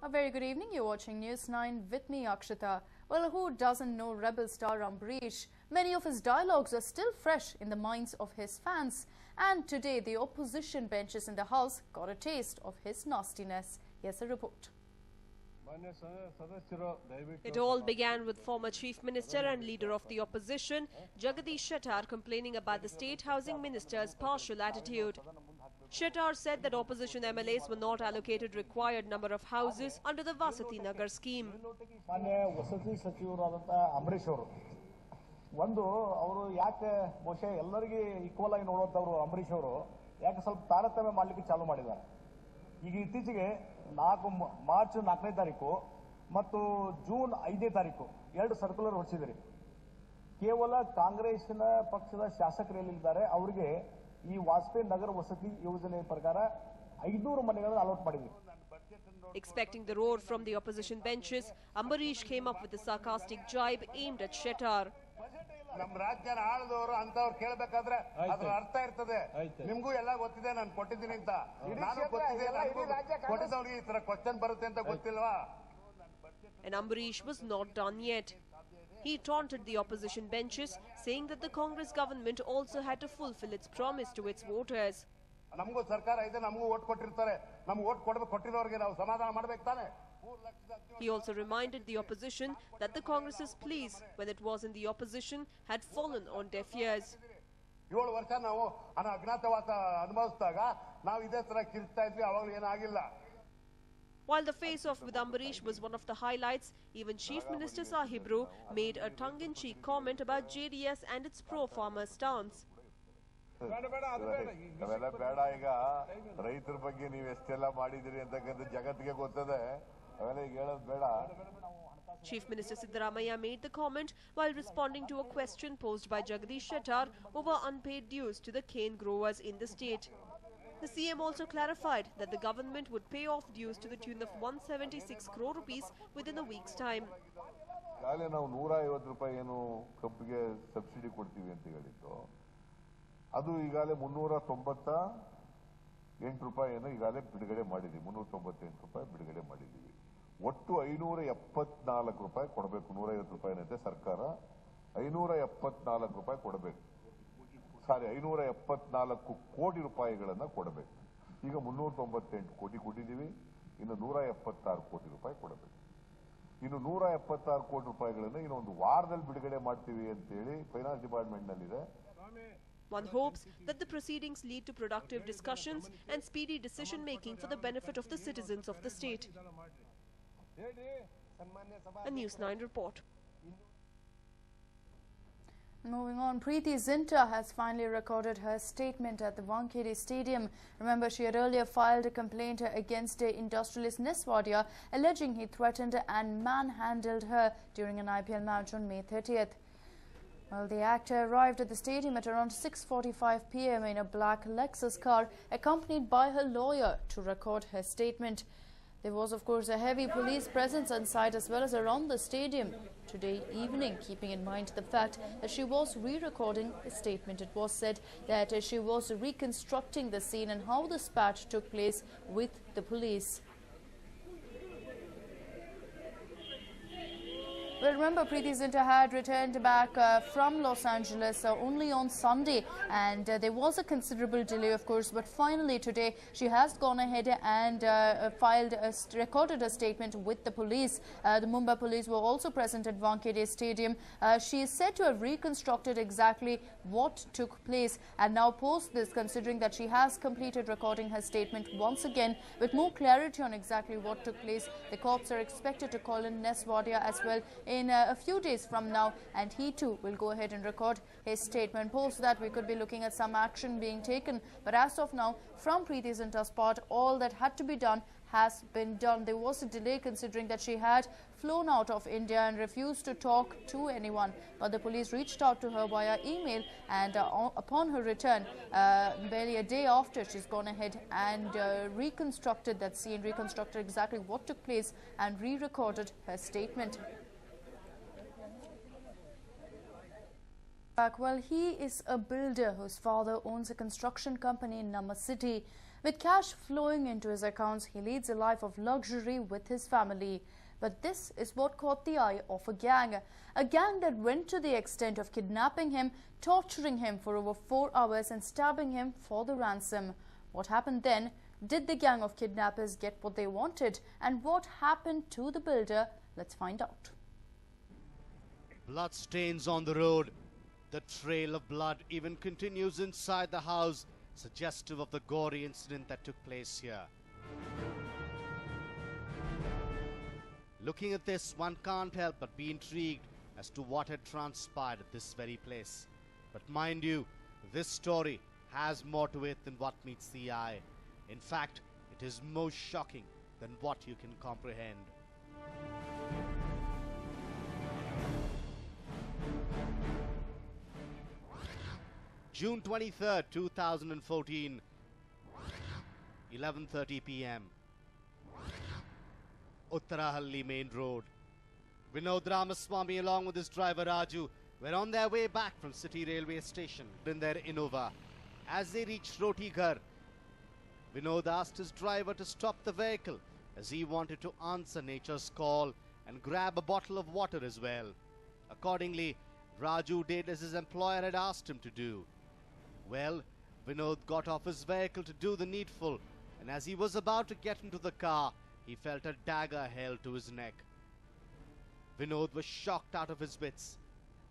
A very good evening. You're watching News 9 with me, Akshita. Well, who doesn't know rebel star Ambarish? Many of his dialogues are still fresh in the minds of his fans. And today, the opposition benches in the House got a taste of his nastiness. Here's a report. It all began with former Chief Minister and leader of the opposition, Jagdish Shettar, complaining about the State Housing Minister's partial attitude. Shettar said that opposition MLAs were not allocated required number of houses under the Vasati Nagar scheme. ಒಂದು ಅವರು ಯಾಕೆ ಬಹುಶಃ ಎಲ್ಲರಿಗೆ equal ಆಗಿ ನೋಡುವಂತವರು ಅಂಬರೀಶ್ ಅವರು ಯಾಕೆ ಸ್ವಲ್ಪ ತಾರತಮ್ಯ ಮಾಡಲಿಕ್ಕೆ ಚಾಲೂ ಮಾಡಿದ್ದಾರೆ. ಈಗ ಇತ್ತೀಚೆಗೆ ಮಾರ್ಚ್ 4ನೇ ತಾರೀಕು ಮತ್ತು ಜೂನ್ 5ನೇ ತಾರೀಕು ಎರಡು ಸರ್ಕ್ಯುಲರ್ ಹೊರಡಿಸಿದ್ರಿ. ಕೇವಲ ಕಾಂಗ್ರೆಸ್ನ ಪಕ್ಷದ ಶಾಸಕರು ಎಲ್ಲಿದ್ದಾರೆ ಅವರಿಗೆ ಈ ವಾಜಪೇಯಿ ನಗರ ವಸತಿ ಯೋಜನೆ ಪ್ರಕಾರ 500 ಮನೆಗಳನ್ನು ಅಲಾಟ್ ಮಾಡಿದ್ವಿ. Expecting the roar from the opposition benches, Ambarish came up with a sarcastic jibe aimed at Shettar. ನಮ್ಮ ರಾಜ್ಯನ ಆಳದವರು ಅಂತವ್ರು ಕೇಳಬೇಕಾದ್ರೆ ಅದರ ಅರ್ಥ ಇರ್ತದೆ. ನಿಮಗೂ ಎಲ್ಲ ಗೊತ್ತಿದೆ ನಾನು ಕೊಟ್ಟಿದ್ದೀನಿ ಅಂತ. ನಾನು ಗೊತ್ತಿದೆ ಕೊಟ್ಟಿದ್ದವ್ರಿಗೆ ಈ ತರ ಕ್ವೆಶ್ಚನ್ ಬರುತ್ತೆ ಅಂತ ಗೊತ್ತಿಲ್ವಾ? And Ambarish was not done yet. He taunted the opposition benches, saying that the Congress government also had to fulfill its promise to its voters. ನಮಗೂ ಸರ್ಕಾರ ಇದೆ, ನಮಗೂ ವೋಟ್ ಕೊಟ್ಟಿರ್ತಾರೆ, ನಮ್ಗೆ ವೋಟ್ ಕೊಟ್ಟಿರೋರಿಗೆ ನಾವು ಸಮಾಧಾನ ಮಾಡಬೇಕು ತಾನೆ. He also reminded the opposition that the Congress's pleas, when it was in the opposition, had fallen on deaf ears. 7 ವರ್ಷ ನಾವು ಅಜ್ಞಾತವಾಸ ಅನುಭವಿಸಿದಾಗ ನಾವು ಇದೇ ತರ ಕಿರ್ತಾ ಇದ್ವಿ, ಅವಾಗಲೂ ಏನಾಗಿಲ್ಲ. While the face-off with Ambarish was one of the highlights, even Chief Minister Sahibru made a tongue-in-cheek comment about JDS and its pro-farmer stance. ಅವೆಲ್ಲ ಬೇಡ, ಈಗ ರೈತರ ಬಗ್ಗೆ ನೀವು ಎಷ್ಟೆಲ್ಲ ಮಾಡಿದಿರಿ ಅಂತಕ್ಕಂಥ ಜಗತ್ತಿಗೆ ಗೊತ್ತದೆ, ಅವೆಲ್ಲ ಈಗ ಹೇಳೋದು ಬೇಡ. Chief Minister Siddaramaiah made the comment while responding to a question posed by Jagdish Shettar over unpaid dues to the cane growers in the state. The CM also clarified that the government would pay off dues to the tune of 176 crore rupees within a week's time. ಈಗಾಗಲೇ ನಾವು 150 ರೂಪಾಯಿ ಏನು ಕಬ್ಬಿಗೆ subsidy ಕೊಡ್ತೀವಿ ಅಂತ ಹೇಳಿದ್ದು, ಅದು ಈಗಾಗಲೇ 398 ರೂಪಾಯಿಯನ್ನು ಈಗಾಗಲೇ ಬಿಡುಗಡೆ ಮಾಡಿದ್ದೀವಿ. 398 ರೂಪಾಯಿ ಬಿಡುಗಡೆ ಮಾಡಿದ್ದೀವಿ. ಒಟ್ಟು 574 ರೂಪಾಯಿ ಕೊಡಬೇಕು. 150 ರೂಪಾಯಿನಂತೆ ಸರ್ಕಾರ 574 ರೂಪಾಯಿ ಕೊಡಬೇಕು. 574 ಕೋಟಿ ರೂಪಾಯಿಗಳನ್ನ ಕೊಡಬೇಕು. ಈಗ 398 ಕೋಟಿ ಕೊಟ್ಟಿದ್ದೀವಿ, ಇನ್ನು 176 ಕೋಟಿ ರೂಪಾಯಿ ಕೊಡಬೇಕು. ಇನ್ನು 176 ಕೋಟಿ ರೂಪಾಯಿಗಳನ್ನ ಇನ್ನೊಂದು ವಾರದಲ್ಲಿ ಬಿಡುಗಡೆ ಮಾಡ್ತೀವಿ ಅಂತೇಳಿ ಫೈನಾನ್ಸ್ ಡಿಪಾರ್ಟ್ಮೆಂಟ್ ನಲ್ಲಿದೆ. One hopes that the proceedings lead to productive discussions and speedy decision-making for the benefit of the citizens of the state. A News 9 report. Moving on, Preeti Zinta has finally recorded her statement at the Wankhede Stadium. Remember, she had earlier filed a complaint against industrialist Neswadia, alleging he threatened and manhandled her during an IPL match on May 30th. Well, the actor arrived at the stadium at around 6:45 p.m. in a black Lexus car, accompanied by her lawyer to record her statement. There was, of course, a heavy police presence inside as well as around the stadium today evening, keeping in mind the fact that she was re-recording a statement. It was said that she was reconstructing the scene and how the spat took place with the police. Well, remember, Preeti Zinta had returned back from Los Angeles only on Sunday, and there was a considerable delay, of course, but finally today she has gone ahead and recorded a statement with the police. The Mumbai police were also present at Wankhede Stadium. She is said to have reconstructed exactly what took place, and now post this, considering that she has completed recording her statement once again with more clarity on exactly what took place. The cops are expected to call in Neswadia as well in a few days from now, and he too will go ahead and record his statement. Post that, we could be looking at some action being taken, but as of now, from Preeti Zinta's part, all that had to be done has been done. There was a delay considering that she had flown out of India and refused to talk to anyone, but the police reached out to her via email, and upon her return, barely a day after, she's gone ahead and reconstructed that scene, reconstructed exactly what took place and re-recorded her statement. Well, he is a builder whose father owns a construction company in Nama City. With cash flowing into his accounts, he leads a life of luxury with his family. But this is what caught the eye of a gang that went to the extent of kidnapping him, torturing him for over 4 hours and stabbing him for the ransom. What happened then? Did the gang of kidnappers get what they wanted? And what happened to the builder? Let's find out. Blood stains on the road. The trail of blood even continues inside the house, suggestive of the gory incident that took place here. Looking at this, one can't help but be intrigued as to what had transpired at this very place. But mind you, this story has more to it than what meets the eye. In fact, it is more shocking than what you can comprehend. June 23rd, 2014, 11:30 p.m. Uttarahalli Main Road. Vinod Ramaswamy along with his driver Raju were on their way back from City Railway Station in their Innova. As they reached Rotighar, Vinod asked his driver to stop the vehicle as he wanted to answer nature's call and grab a bottle of water as well. Accordingly, Raju did as his employer had asked him to do. Well, Vinod got off his vehicle to do the needful, and as he was about to get into the car, he felt a dagger held to his neck. Vinod was shocked out of his wits.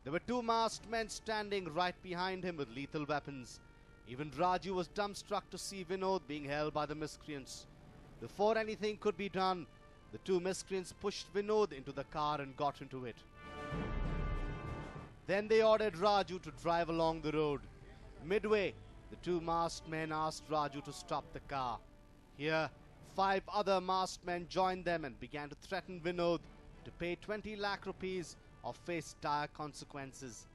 There were two masked men standing right behind him with lethal weapons. Even Raju was dumbstruck to see Vinod being held by the miscreants. Before anything could be done, the two miscreants pushed Vinod into the car and got into it. Then they ordered Raju to drive along the road. Midway, the two masked men asked Raju to stop the car. Here, 5 other masked men joined them and began to threaten Vinod to pay 20 lakh rupees or face dire consequences.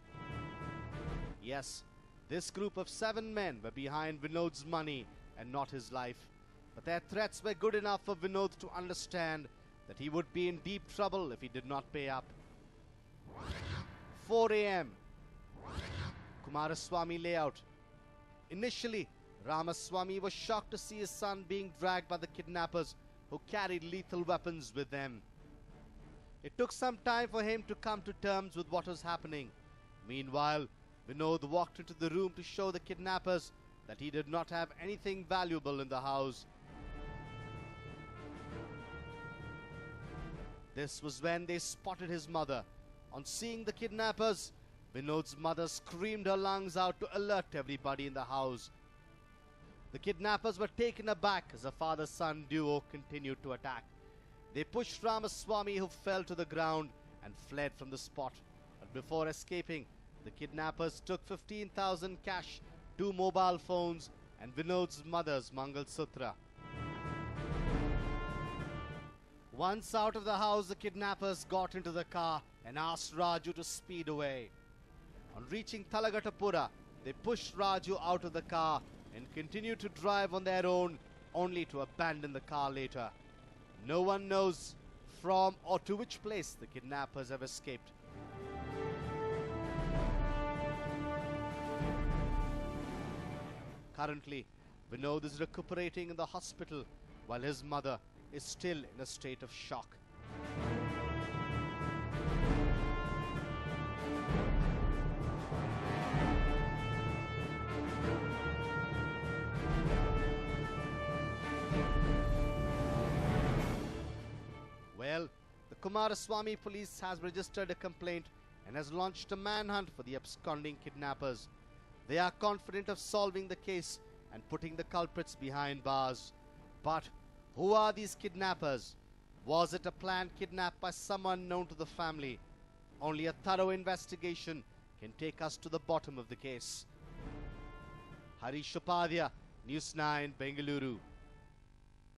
Yes, this group of 7 men were behind Vinod's money and not his life. But their threats were good enough for Vinod to understand that he would be in deep trouble if he did not pay up. 4 a.m. Kumaraswamy layout. Initially, Ramaswamy was shocked to see his son being dragged by the kidnappers who carried lethal weapons with them. It took some time for him to come to terms with what was happening. Meanwhile, Vinod walked into the room to show the kidnappers that he did not have anything valuable in the house. This was when they spotted his mother. On seeing the kidnappers, Vinod's mother screamed her lungs out to alert everybody in the house. The kidnappers were taken aback as the father-son duo continued to attack. They pushed Ramaswamy, who fell to the ground, and fled from the spot. But before escaping, the kidnappers took 15,000 cash, 2 mobile phones, and Vinod's mother's Mangal Sutra. Once out of the house, the kidnappers got into the car and asked Raju to speed away. On reaching Talagattapura, they pushed Raju out of the car and continued to drive on their own, only to abandon the car later. No one knows from or to which place the kidnappers have escaped. Currently, Vinod is recuperating in the hospital while his mother is still in a state of shock. Well, the Kumaraswamy police has registered a complaint and has launched a manhunt for the absconding kidnappers. They are confident of solving the case and putting the culprits behind bars. But who are these kidnappers? Was it a planned kidnap by someone known to the family? Only a thorough investigation can take us to the bottom of the case. Harish Upadhyay, News 9, Bengaluru.